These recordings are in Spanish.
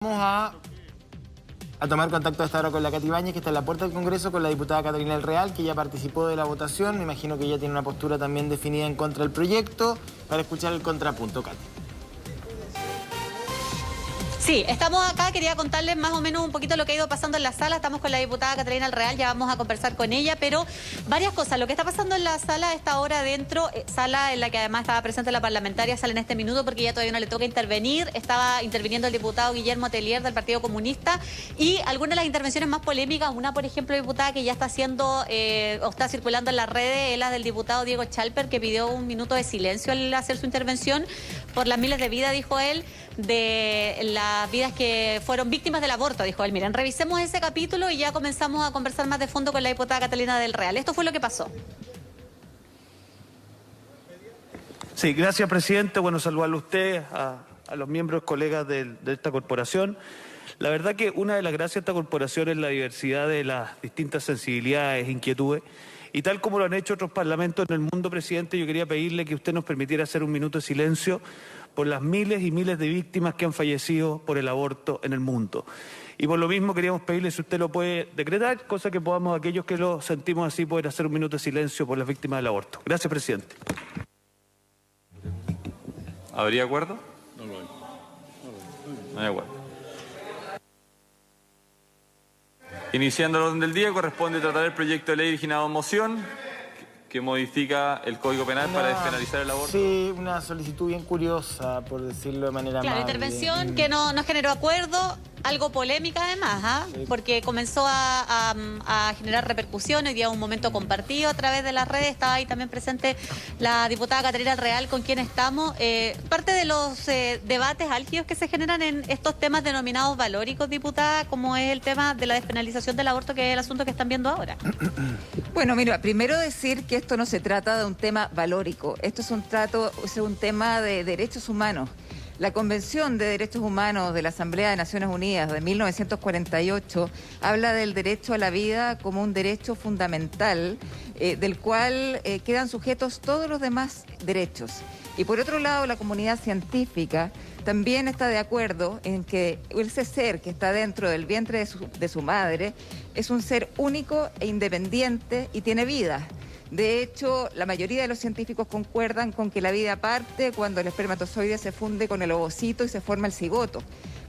Vamos a tomar contacto hasta ahora con la Katy Ibáñez, que está en la puerta del Congreso, con la diputada Catalina del Real, que ya participó de la votación. Me imagino que ella tiene una postura también definida en contra del proyecto, para escuchar el contrapunto. Katy. Sí, estamos acá, quería contarles más o menos un poquito lo que ha ido pasando en la sala. Estamos con la diputada Catalina del Real, ya vamos a conversar con ella, pero varias cosas. Lo que está pasando en la sala a esta hora adentro, sala en la que además estaba presente la parlamentaria, sale en este minuto porque ya todavía no le toca intervenir. Estaba interviniendo el diputado Guillermo Tellier del Partido Comunista y algunas de las intervenciones más polémicas, una por ejemplo, diputada que ya está haciendo o está circulando en las redes, es la del diputado Diego Chalper, que pidió un minuto de silencio al hacer su intervención por las miles de vidas, dijo él, de las vidas que fueron víctimas del aborto, dijo él. Miren, revisemos ese capítulo y ya comenzamos a conversar más de fondo con la diputada Catalina del Real. Esto fue lo que pasó. Sí, gracias, presidente. Bueno, saludarlo a usted, a los miembros, colegas de esta corporación. La verdad que una de las gracias de esta corporación es la diversidad de las distintas sensibilidades e inquietudes. Y tal como lo han hecho otros parlamentos en el mundo, presidente, yo quería pedirle que usted nos permitiera hacer un minuto de silencio por las miles y miles de víctimas que han fallecido por el aborto en el mundo. Y por lo mismo queríamos pedirle si usted lo puede decretar, cosa que podamos, aquellos que lo sentimos así, poder hacer un minuto de silencio por las víctimas del aborto. Gracias, presidente. ¿Habría acuerdo? No hay acuerdo. Iniciando el orden del día, corresponde tratar el proyecto de ley originado en moción que modifica el Código Penal para despenalizar el aborto. Sí, una solicitud bien curiosa, por decirlo de manera Claro, amable. intervención que no generó acuerdo, algo polémica además, Sí. porque comenzó a generar repercusión. Hoy día un momento compartido a través de las redes. Estaba ahí también presente la diputada Catalina del Real, con quien estamos. Parte de los debates álgidos que se generan en estos temas denominados valóricos, diputada, como es el tema de la despenalización del aborto, que es el asunto que están viendo ahora. Bueno, mira, primero decir que esto no se trata de un tema valórico, esto es un tema de derechos humanos. La Convención de Derechos Humanos de la Asamblea de Naciones Unidas de 1948 habla del derecho a la vida como un derecho fundamental, del cual quedan sujetos todos los demás derechos. Y por otro lado, la comunidad científica también está de acuerdo en que ese ser que está dentro del vientre de su madre es un ser único e independiente y tiene vida. De hecho, la mayoría de los científicos concuerdan con que la vida parte cuando el espermatozoide se funde con el ovocito y se forma el cigoto.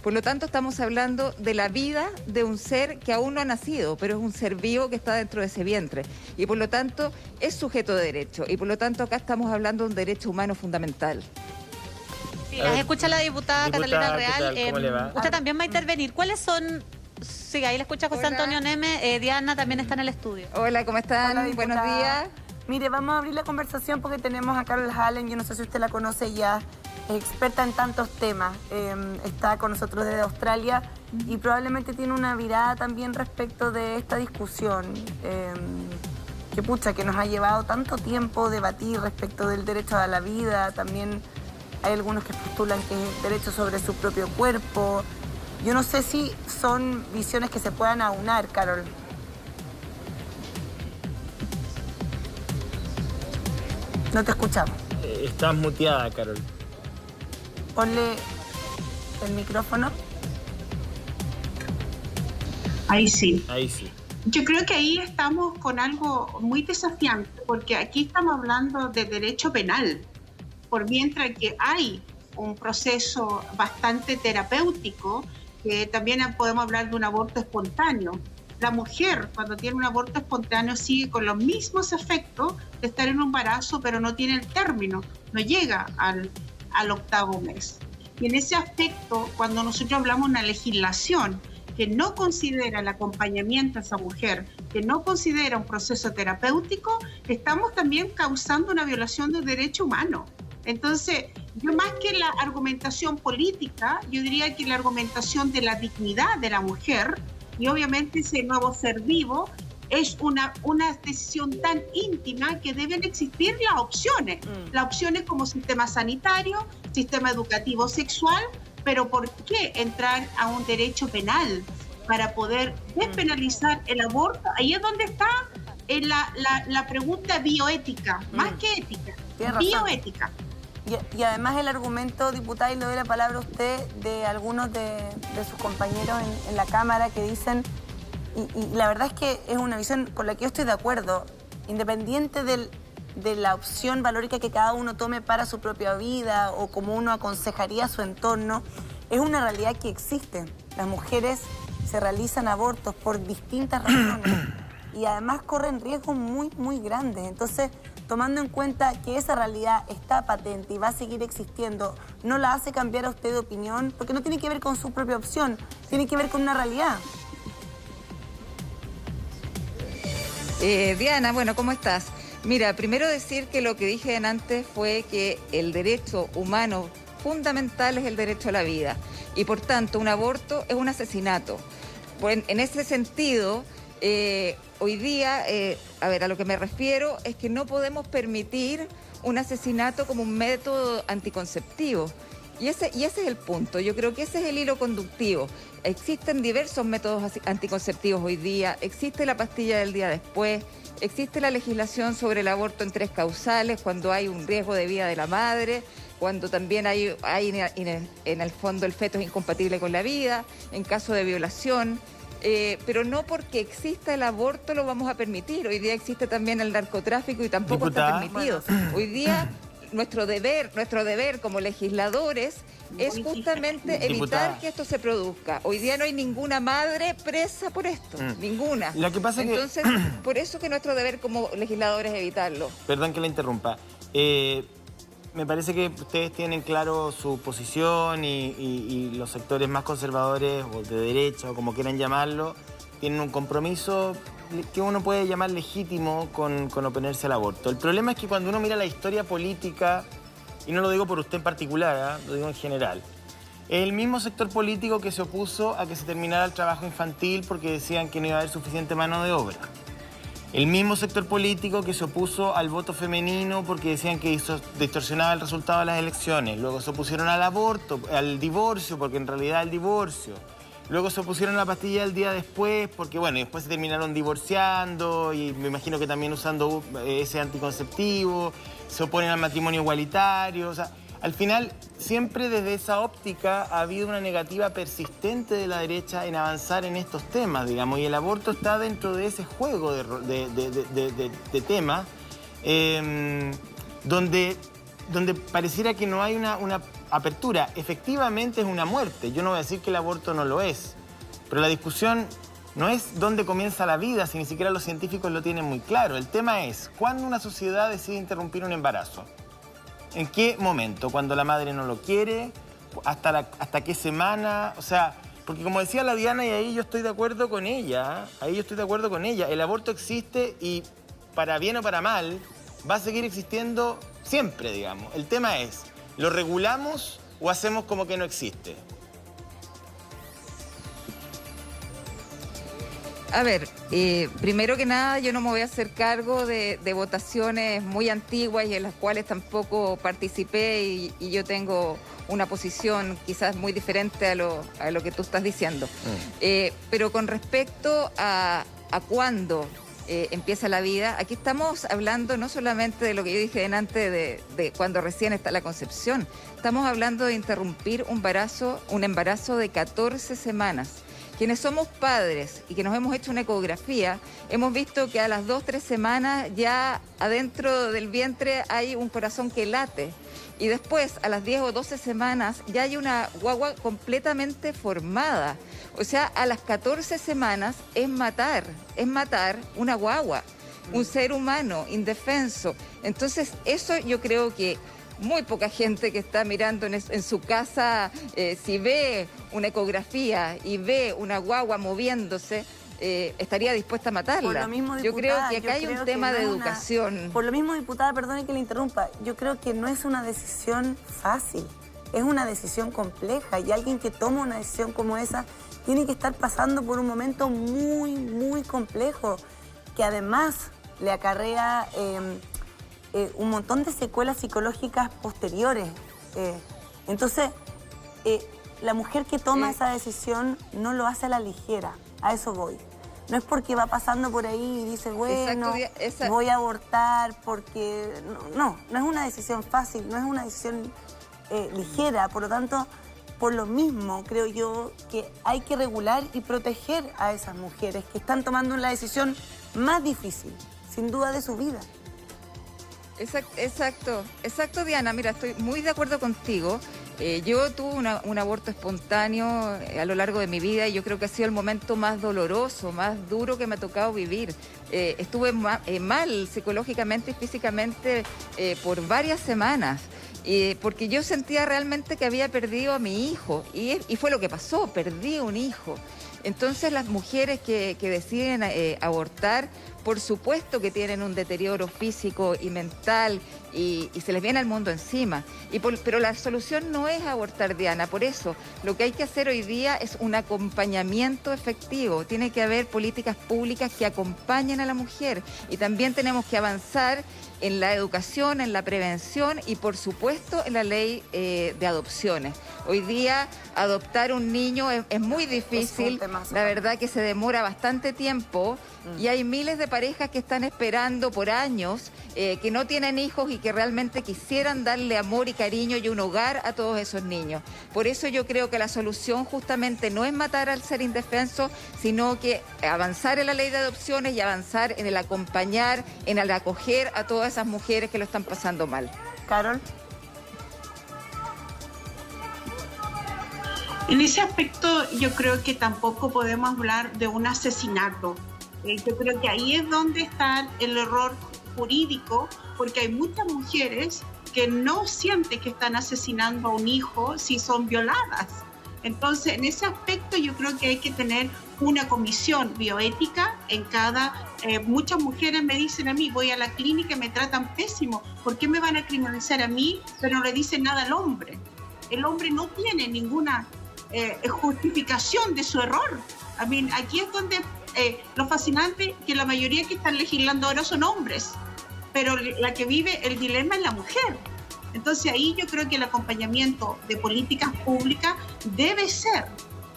Por lo tanto, estamos hablando de la vida de un ser que aún no ha nacido, pero es un ser vivo que está dentro de ese vientre. Y por lo tanto, es sujeto de derecho. Y por lo tanto, acá estamos hablando de un derecho humano fundamental. Sí, las escucha la diputada Catalina ¿qué Real. tal? ¿Cómo le va? Usted también va a intervenir. ¿Cuáles son...? Sí, ahí la escucha José Hola. Antonio Neme. Diana también está en el estudio. Hola, ¿cómo están? Hola, Buenos diputada. días. Mire, vamos a abrir la conversación porque tenemos a Carol Hallen, yo no sé si usted la conoce ya, es experta en tantos temas, está con nosotros desde Australia y probablemente tiene una mirada también respecto de esta discusión, que pucha, que nos ha llevado tanto tiempo debatir respecto del derecho a la vida, también hay algunos que postulan que es derecho sobre su propio cuerpo. Yo no sé si son visiones que se puedan aunar, Carol. No te escuchamos. Estás muteada, Carol. Ponle el micrófono. Ahí sí. Ahí sí. Yo creo que ahí estamos con algo muy desafiante, porque aquí estamos hablando de derecho penal, por mientras que hay un proceso bastante terapéutico, que también podemos hablar de un aborto espontáneo. La mujer, cuando tiene un aborto espontáneo, sigue con los mismos efectos de estar en un embarazo, pero no tiene el término, no llega al 8º mes. Y en ese aspecto, cuando nosotros hablamos de una legislación que no considera el acompañamiento a esa mujer, que no considera un proceso terapéutico, estamos también causando una violación del derecho humano. Entonces, yo más que la argumentación política, yo diría que la argumentación de la dignidad de la mujer, y obviamente ese nuevo ser vivo, es una decisión tan íntima que deben existir las opciones. Las opciones como sistema sanitario, sistema educativo sexual, pero ¿por qué entrar a un derecho penal para poder despenalizar el aborto? Ahí es donde está la pregunta bioética, más que ética, Tienes razón. bioética. Y además el argumento, diputada, y le doy la palabra a usted, de algunos de sus compañeros en la Cámara que dicen, y la verdad es que es una visión con la que yo estoy de acuerdo, independiente de la opción valórica que cada uno tome para su propia vida o como uno aconsejaría a su entorno, es una realidad que existe. Las mujeres se realizan abortos por distintas razones y además corren riesgos muy, muy grandes. Entonces, tomando en cuenta que esa realidad está patente y va a seguir existiendo, no la hace cambiar a usted de opinión, porque no tiene que ver con su propia opción, tiene que ver con una realidad. Diana, bueno, ¿cómo estás? Mira, primero decir que lo que dije antes fue que el derecho humano fundamental es el derecho a la vida y por tanto un aborto es un asesinato. Bueno, en ese sentido, hoy día, a lo que me refiero es que no podemos permitir un asesinato como un método anticonceptivo. Y ese es el punto, yo creo que ese es el hilo conductivo. Existen diversos métodos anticonceptivos hoy día, existe la pastilla del día después, existe la legislación sobre el aborto en 3 causales, cuando hay un riesgo de vida de la madre, cuando también hay en el fondo el feto es incompatible con la vida, en caso de violación. Pero no porque exista el aborto lo vamos a permitir. Hoy día existe también el narcotráfico y tampoco está permitido. Hoy día nuestro deber como legisladores es justamente evitar que esto se produzca. Hoy día no hay ninguna madre presa por esto, ninguna. Lo que pasa Entonces, por eso que nuestro deber como legisladores es evitarlo. Perdón que la interrumpa. Me parece que ustedes tienen claro su posición y los sectores más conservadores o de derecha o como quieran llamarlo, tienen un compromiso que uno puede llamar legítimo con oponerse al aborto. El problema es que cuando uno mira la historia política, y no lo digo por usted en particular, lo digo en general, es el mismo sector político que se opuso a que se terminara el trabajo infantil porque decían que no iba a haber suficiente mano de obra. El mismo sector político que se opuso al voto femenino porque decían que distorsionaba el resultado de las elecciones. Luego se opusieron al aborto, al divorcio, porque en realidad el divorcio. Luego se opusieron a la pastilla del día después porque, bueno, y después se terminaron divorciando y me imagino que también usando ese anticonceptivo. Se oponen al matrimonio igualitario. O sea, al final, siempre desde esa óptica ha habido una negativa persistente de la derecha en avanzar en estos temas, digamos, y el aborto está dentro de ese juego de temas donde pareciera que no hay una apertura. Efectivamente es una muerte. Yo no voy a decir que el aborto no lo es, pero la discusión no es dónde comienza la vida, si ni siquiera los científicos lo tienen muy claro. El tema es cuándo una sociedad decide interrumpir un embarazo. ¿En qué momento? ¿Cuando la madre no lo quiere? ¿Hasta qué semana? O sea, porque como decía la Diana, y ahí yo estoy de acuerdo con ella, el aborto existe y para bien o para mal va a seguir existiendo siempre, digamos. El tema es, ¿lo regulamos o hacemos como que no existe? A ver, primero que nada yo no me voy a hacer cargo de votaciones muy antiguas y en las cuales tampoco participé y yo tengo una posición quizás muy diferente a lo que tú estás diciendo. Pero con respecto a cuándo empieza la vida, aquí estamos hablando no solamente de lo que yo dije antes de cuando recién está la concepción, estamos hablando de interrumpir un embarazo de 14 semanas. Quienes somos padres y que nos hemos hecho una ecografía, hemos visto que a las 2-3 semanas ya adentro del vientre hay un corazón que late. Y después, a las 10 o 12 semanas, ya hay una guagua completamente formada. O sea, a las 14 semanas es matar una guagua, un ser humano indefenso. Entonces, eso yo creo que muy poca gente que está mirando en su casa, si ve una ecografía y ve una guagua moviéndose, estaría dispuesta a matarla. Por lo mismo, diputada, yo creo que acá hay un tema de educación. Por lo mismo, diputada, perdone que le interrumpa, yo creo que no es una decisión fácil, es una decisión compleja y alguien que toma una decisión como esa tiene que estar pasando por un momento muy, muy complejo que además le acarrea un montón de secuelas psicológicas posteriores. Entonces, la mujer que toma esa decisión no lo hace a la ligera, a eso voy. No es porque va pasando por ahí y dice, bueno, voy a abortar porque... No es una decisión fácil, no es una decisión ligera. Por lo tanto, por lo mismo, creo yo que hay que regular y proteger a esas mujeres que están tomando la decisión más difícil, sin duda, de su vida. Exacto, Diana. Mira, estoy muy de acuerdo contigo. Yo tuve un aborto espontáneo a lo largo de mi vida y yo creo que ha sido el momento más doloroso, más duro que me ha tocado vivir. Estuve mal psicológicamente y físicamente por varias semanas. Porque yo sentía realmente que había perdido a mi hijo y fue lo que pasó, perdí un hijo. Entonces las mujeres que deciden abortar, por supuesto que tienen un deterioro físico y mental y se les viene al mundo encima. Pero la solución no es abortar, Diana. Por eso lo que hay que hacer hoy día es un acompañamiento efectivo. Tiene que haber políticas públicas que acompañen a la mujer y también tenemos que avanzar en la educación, en la prevención y por supuesto en la ley de adopciones. Hoy día adoptar un niño es muy difícil, la verdad que se demora bastante tiempo y hay miles de parejas que están esperando por años, que no tienen hijos y que realmente quisieran darle amor y cariño y un hogar a todos esos niños. Por eso yo creo que la solución justamente no es matar al ser indefenso, sino que avanzar en la ley de adopciones y avanzar en el acompañar, en el acoger a todas esas mujeres que lo están pasando mal. Carol. En ese aspecto yo creo que tampoco podemos hablar de un asesinato. Yo creo que ahí es donde está el error jurídico, porque hay muchas mujeres que no sienten que están asesinando a un hijo si son violadas. Entonces, en ese aspecto yo creo que hay que tener una comisión bioética en cada... muchas mujeres me dicen a mí, voy a la clínica y me tratan pésimo. ¿Por qué me van a criminalizar a mí, pero no le dicen nada al hombre? El hombre no tiene ninguna justificación de su error. Aquí es donde lo fascinante que la mayoría que están legislando ahora son hombres, pero la que vive el dilema es la mujer. Entonces ahí yo creo que el acompañamiento de políticas públicas debe ser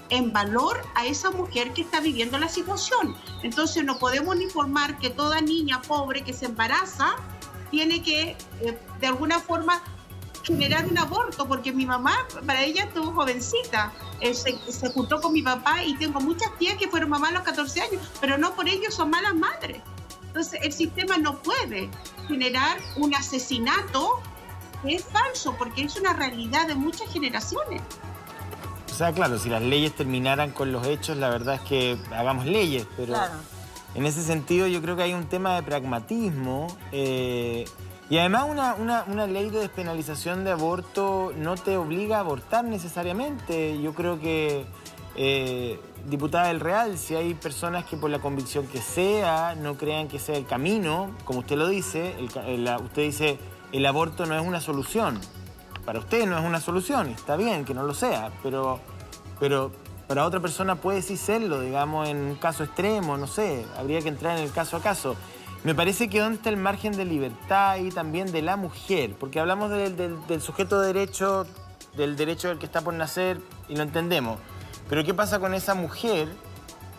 en valor a esa mujer que está viviendo la situación. Entonces no podemos informar que toda niña pobre que se embaraza tiene que de alguna forma generar un aborto, porque mi mamá, para ella estuvo jovencita, se juntó con mi papá y tengo muchas tías que fueron mamás a los 14 años, pero no por ello son malas madres. Entonces el sistema no puede generar un asesinato que es falso, porque es una realidad de muchas generaciones. O sea, claro, si las leyes terminaran con los hechos, la verdad es que hagamos leyes, pero claro, en ese sentido yo creo que hay un tema de pragmatismo. Y además una ley de despenalización de aborto no te obliga a abortar necesariamente. Yo creo que, diputada del Real, si hay personas que por la convicción que sea, no crean que sea el camino, como usted lo dice, usted dice el aborto no es una solución. Para usted no es una solución, está bien que no lo sea, pero para otra persona puede sí serlo, digamos, en un caso extremo, no sé, habría que entrar en el caso a caso. Me parece que dónde está el margen de libertad y también de la mujer, porque hablamos del sujeto de derecho, del derecho del que está por nacer y lo entendemos. Pero ¿qué pasa con esa mujer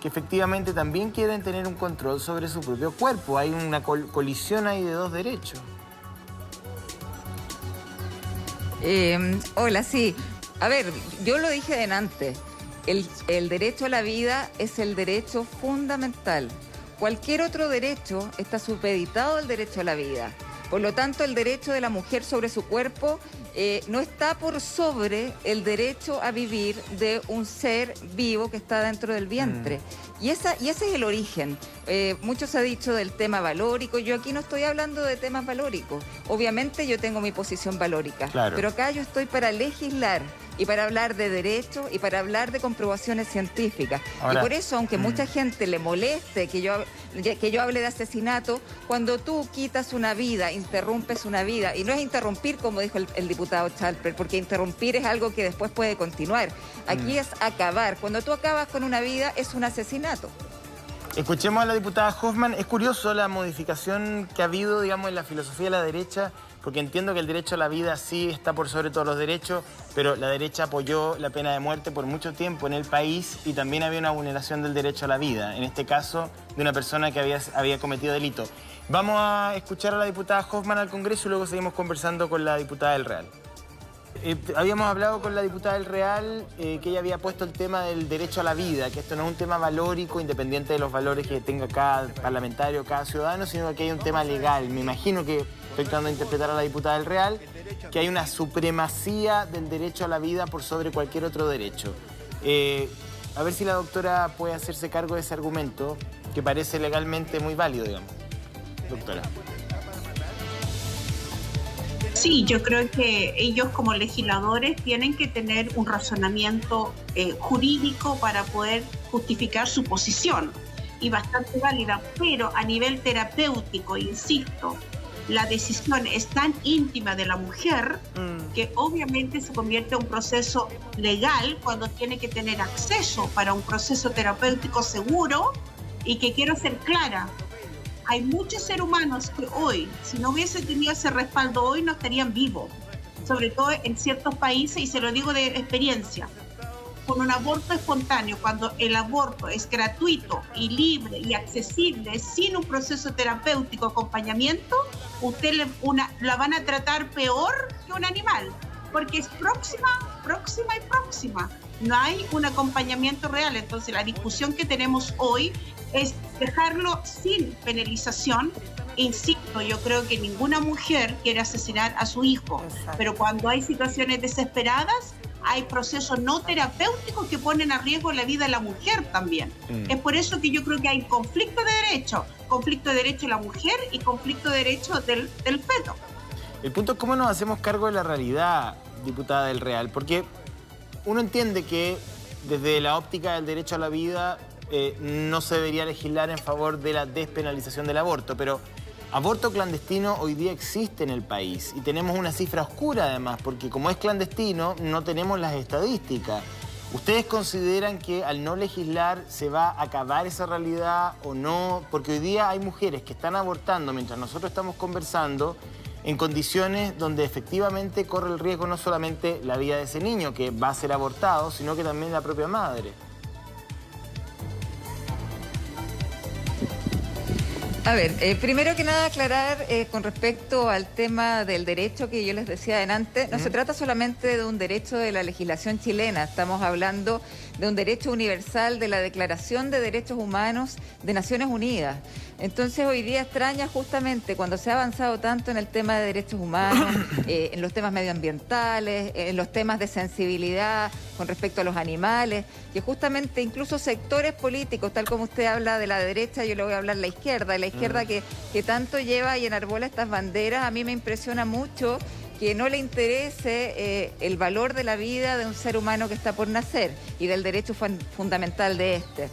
que efectivamente también quieren tener un control sobre su propio cuerpo? Hay una colisión ahí de dos derechos. Hola, sí. A ver, yo lo dije delante. El derecho a la vida es el derecho fundamental. Cualquier otro derecho está supeditado al derecho a la vida. Por lo tanto, el derecho de la mujer sobre su cuerpo no está por sobre el derecho a vivir de un ser vivo que está dentro del vientre. Y ese es el origen. Mucho se ha dicho del tema valórico. Yo aquí no estoy hablando de temas valóricos. Obviamente yo tengo mi posición valórica. Claro. Pero acá yo estoy para legislar y para hablar de derechos y para hablar de comprobaciones científicas. Ahora, y por eso, aunque mucha gente le moleste que yo hable de asesinato, cuando tú quitas una vida, interrumpes una vida, y no es interrumpir como dijo el diputado Chalper, porque interrumpir es algo que después puede continuar. Aquí es acabar. Cuando tú acabas con una vida es un asesinato. Escuchemos a la diputada Hoffman. Es curioso la modificación que ha habido, digamos, en la filosofía de la derecha porque entiendo que el derecho a la vida sí está por sobre todos los derechos, pero la derecha apoyó la pena de muerte por mucho tiempo en el país y también había una vulneración del derecho a la vida, en este caso de una persona que había cometido delito. Vamos a escuchar a la diputada Hoffman al Congreso y luego seguimos conversando con la diputada del Real. Habíamos hablado con la diputada del Real que ella había puesto el tema del derecho a la vida, que esto no es un tema valórico, independiente de los valores que tenga cada parlamentario, cada ciudadano, sino que hay un tema legal. Me imagino que, estoy tratando de interpretar a la diputada del Real, que hay una supremacía del derecho a la vida por sobre cualquier otro derecho. A ver si la doctora puede hacerse cargo de ese argumento, que parece legalmente muy válido, digamos. Doctora. Sí, yo creo que ellos como legisladores tienen que tener un razonamiento jurídico para poder justificar su posición, y bastante válida, pero a nivel terapéutico, insisto, la decisión es tan íntima de la mujer que obviamente se convierte en un proceso legal cuando tiene que tener acceso para un proceso terapéutico seguro. Y que quiero ser clara, hay muchos seres humanos que hoy, si no hubiese tenido ese respaldo hoy, no estarían vivos, sobre todo en ciertos países, y se lo digo de experiencia. Con un aborto espontáneo, cuando el aborto es gratuito y libre y accesible, sin un proceso terapéutico, acompañamiento, usted la van a tratar peor que un animal, porque es próxima. No hay un acompañamiento real. Entonces la discusión que tenemos hoy es dejarlo sin penalización. Insisto, yo creo que ninguna mujer quiere asesinar a su hijo. Exacto. Pero cuando hay situaciones desesperadas, hay procesos no terapéuticos que ponen a riesgo la vida de la mujer también. Es por eso que yo creo que hay conflicto de derecho de la mujer y conflicto de derecho del feto. El punto es cómo nos hacemos cargo de la realidad, diputada del Real, porque uno entiende que desde la óptica del derecho a la vida no se debería legislar en favor de la despenalización del aborto, pero aborto clandestino hoy día existe en el país y tenemos una cifra oscura además, porque como es clandestino no tenemos las estadísticas. ¿Ustedes consideran que al no legislar se va a acabar esa realidad o no? Porque hoy día hay mujeres que están abortando mientras nosotros estamos conversando en condiciones donde efectivamente corre el riesgo no solamente la vida de ese niño que va a ser abortado, sino que también la propia madre. A ver, primero que nada aclarar con respecto al tema del derecho que yo les decía adelante, no se trata solamente de un derecho de la legislación chilena, estamos hablando de un derecho universal de la Declaración de Derechos Humanos de Naciones Unidas. Entonces hoy día extraña justamente cuando se ha avanzado tanto en el tema de derechos humanos, en los temas medioambientales, en los temas de sensibilidad con respecto a los animales, que justamente incluso sectores políticos, tal como usted habla de la derecha, yo le voy a hablar de la izquierda que tanto lleva y enarbola estas banderas, a mí me impresiona mucho que no le interese el valor de la vida de un ser humano que está por nacer y del derecho fundamental de este.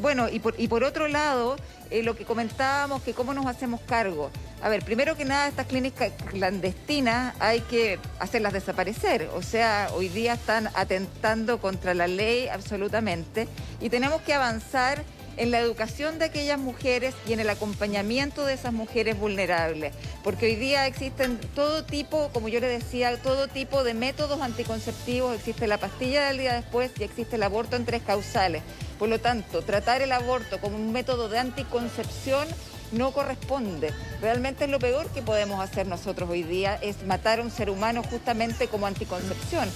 Bueno, y por otro lado, lo que comentábamos, que cómo nos hacemos cargo. A ver, primero que nada, estas clínicas clandestinas hay que hacerlas desaparecer. O sea, hoy día están atentando contra la ley absolutamente y tenemos que avanzar en la educación de aquellas mujeres y en el acompañamiento de esas mujeres vulnerables. Porque hoy día existen todo tipo, como yo le decía, todo tipo de métodos anticonceptivos. Existe la pastilla del día después y existe el aborto en 3 causales. Por lo tanto, tratar el aborto como un método de anticoncepción no corresponde. Realmente es lo peor que podemos hacer nosotros hoy día, es matar a un ser humano justamente como anticoncepción.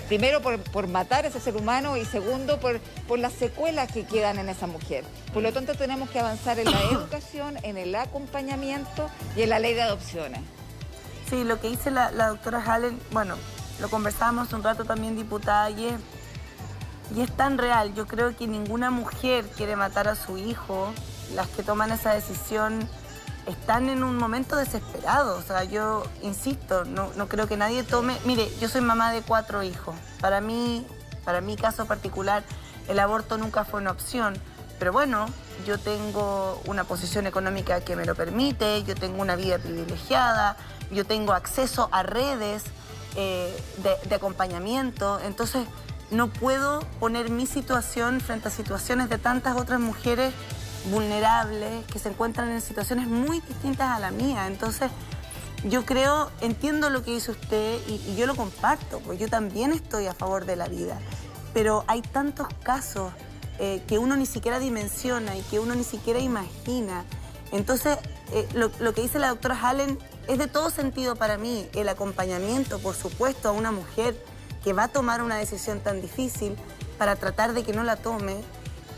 Primero por matar a ese ser humano y segundo por las secuelas que quedan en esa mujer. Por lo tanto tenemos que avanzar en la educación, en el acompañamiento y en la ley de adopciones. Sí, lo que dice la doctora Hallen, bueno, lo conversábamos un rato también, diputada, y es tan real. Yo creo que ninguna mujer quiere matar a su hijo. Las que toman esa decisión están en un momento desesperado. O sea, yo insisto, no creo que nadie tome... Mire, yo soy mamá de 4 hijos. Para mi caso particular, el aborto nunca fue una opción. Pero bueno, yo tengo una posición económica que me lo permite, yo tengo una vida privilegiada, yo tengo acceso a redes de acompañamiento. Entonces, no puedo poner mi situación frente a situaciones de tantas otras mujeres vulnerables que se encuentran en situaciones muy distintas a la mía. Entonces, Yo entiendo lo que dice usted y yo lo comparto, porque yo también estoy a favor de la vida, pero hay tantos casos que uno ni siquiera dimensiona y que uno ni siquiera imagina. Entonces, lo que dice la doctora Hallen es de todo sentido para mí, el acompañamiento, por supuesto, a una mujer que va a tomar una decisión tan difícil para tratar de que no la tome,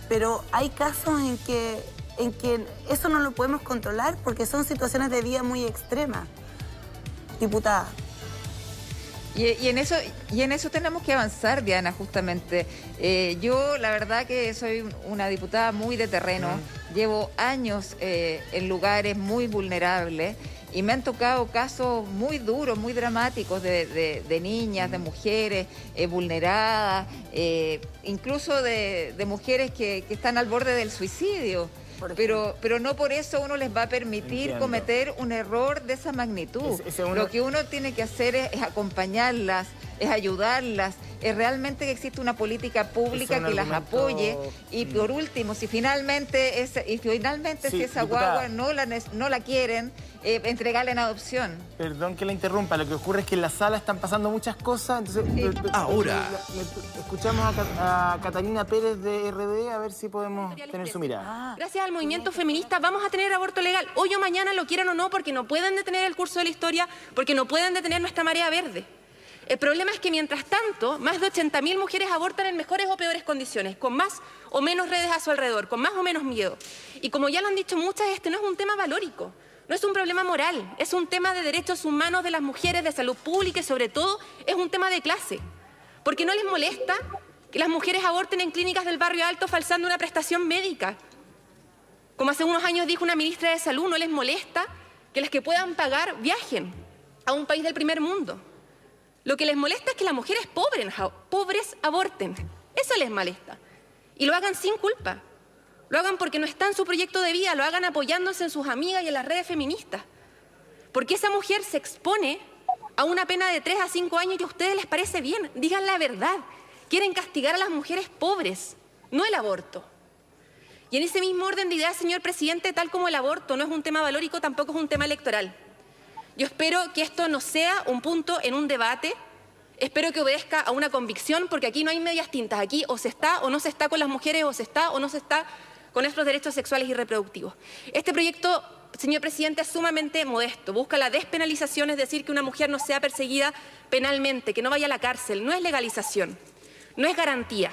pero hay casos en que eso no lo podemos controlar porque son situaciones de vida muy extremas. Diputada. Y en eso tenemos que avanzar, Diana, justamente. Yo, la verdad que soy una diputada muy de terreno, llevo años en lugares muy vulnerables y me han tocado casos muy duros, muy dramáticos de niñas, de mujeres vulneradas, incluso de mujeres que están al borde del suicidio. Pero no por eso uno les va a permitir cometer un error de esa magnitud. Lo que uno tiene que hacer es acompañarlas, es ayudarlas, es realmente que existe una política pública que las apoye. Y por último, si finalmente si esa guagua no la quieren, entregarla en adopción. Perdón que la interrumpa, lo que ocurre es que en la sala están pasando muchas cosas, entonces ahora escuchamos a Catalina Pérez de RD a ver si podemos tener su mirada. Gracias al movimiento feminista vamos a tener aborto legal, hoy o mañana, lo quieran o no, porque no pueden detener el curso de la historia, porque no pueden detener nuestra marea verde. El problema es que mientras tanto, más de 80.000 mujeres abortan en mejores o peores condiciones, con más o menos redes a su alrededor, con más o menos miedo. Y como ya lo han dicho muchas, este no es un tema valórico. No es un problema moral, es un tema de derechos humanos de las mujeres, de salud pública y sobre todo es un tema de clase. Porque no les molesta que las mujeres aborten en clínicas del barrio alto falsando una prestación médica. Como hace unos años dijo una ministra de Salud, no les molesta que las que puedan pagar viajen a un país del primer mundo. Lo que les molesta es que las mujeres pobres aborten. Eso les molesta. Y lo hagan sin culpa. Lo hagan porque no está en su proyecto de vida, lo hagan apoyándose en sus amigas y en las redes feministas. Porque esa mujer se expone a una pena de 3 a 5 años y a ustedes les parece bien. Digan la verdad. Quieren castigar a las mujeres pobres, no el aborto. Y en ese mismo orden de ideas, señor presidente, tal como el aborto no es un tema valórico, tampoco es un tema electoral. Yo espero que esto no sea un punto en un debate. Espero que obedezca a una convicción, porque aquí no hay medias tintas. Aquí o se está o no se está con las mujeres, o se está o no se está con nuestros derechos sexuales y reproductivos. Este proyecto, señor presidente, es sumamente modesto. Busca la despenalización, es decir, que una mujer no sea perseguida penalmente, que no vaya a la cárcel. No es legalización, no es garantía.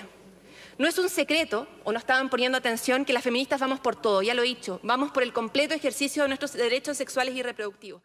No es un secreto, o no estaban poniendo atención, que las feministas vamos por todo, ya lo he dicho. Vamos por el completo ejercicio de nuestros derechos sexuales y reproductivos.